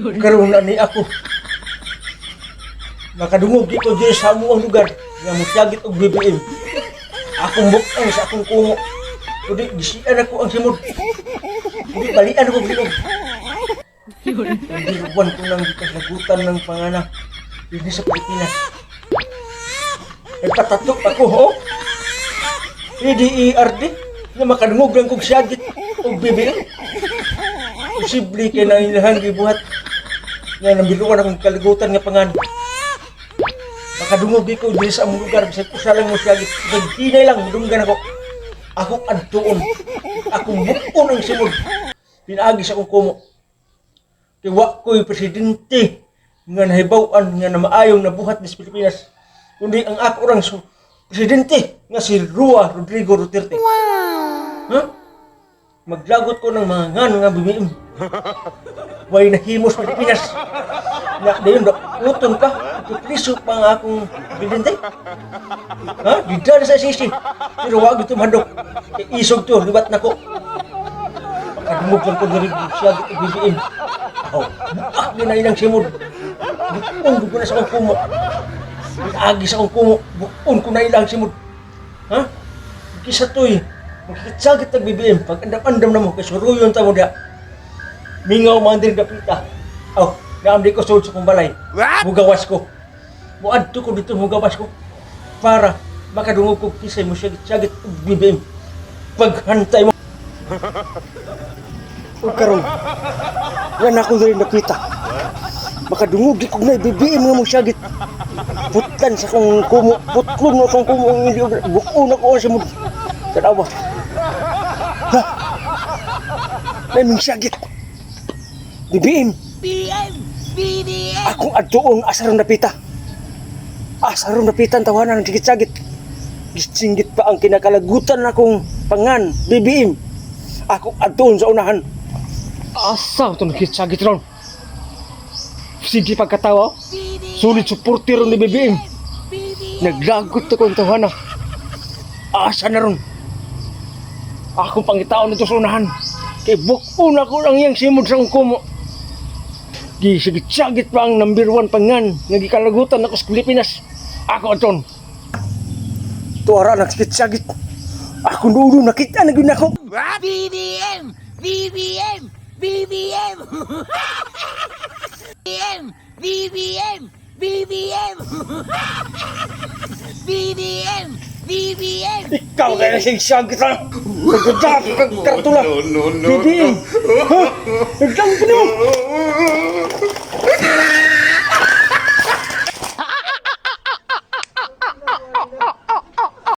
Karoon na ni ako. Nakadungog ito dyan sa amuang lugar nga musyagit og BBM. Akong bukang sa akong kungo. Kundi gisian ako ang simod. Kundi balian ako bilog. Hindi ruban ko ng kasagutan ng panganak. Hindi sa Pilipinas. Nagpatatok ako, ho? PDERD na makadungog lang kong syagit og BBM. Posible kay na ilahan gibuhat nga nambiluan akong kaligutan nga pangan. Makadungog ko diri sa among lugar bisag usa lang mo syagit. Hinay lang madunggan ako. Akong adtuon. Akong bukon ang simod. Pinaagi sa akong kumo. Kay wa ko'y presidente nga nahibaw-an nga na maayong nabuhat sa Pilipinas. Kundi ang ako orang presidente nga si Rua Rodrigo Duterte. Ha? Maglagot ko ng mga ngan nga BBM. Way nahimos Pilipinas. Na dayon uton pa. Tupliso pa nga akong presidente. Ha? Dida na sa sisi. Pero wag ito madok. Isog to, libat na ko. Makadumog lang ko diri siya ito BBM. Oh, buak din na ilang simod. Bukon ko na sa akong kumo. Agi sa akong kumo. Bukon ko na ilang simod. Ha? Kisa to'y. Magkitsagit ng BBM. Pag andam-andam na mo, kay suruyon ta mo da. Mingaw mandir dapita. Oh, naamdi ko sulod sa kong balay. Mugawas ko. Muadto ko dito, mugawas ko. Para makadungog ko kisay mo sagit ng BBM. Paghantay mo. Huwag karoon. Yan ako rin nakita. Makadungog ko na BBM nga mo sagit. Putlan sa kong kumo. Putlong na kong kumo. Bukon ako sa mo. Tanawa. Ha? Naming sagit. BBM. BBM. Akong adtoong asarong napita. Asarong napita ang tawanan ng sigit-sagit. Gisingit pa ang kinakalagutan na akong pangan. BBM. Akong adtoong sa unahan. Asa ito nakitsagit ron? Sige pagkatawa. Sulit supporter ron ni BBM. Naglagot ako ang tawanan. Asa na ron? Akong pangitaon nito sa unahan. Kay bukon ako lang yang simod sa kumo. Gisigit-sagit pa ang number 1 pangan. Nagikalagutan ako sa Pilipinas. Ako aton. Tuwara nagsigit-sagit. Ako nuno nakita na gina ko. BBM! BBM! BBM! BBM! BBM! BBM! BBM! BBM! Ikaw kaya nagsigit-sagit lang. Nagdadap kag kartula. BBM! Ha? Nagdang ko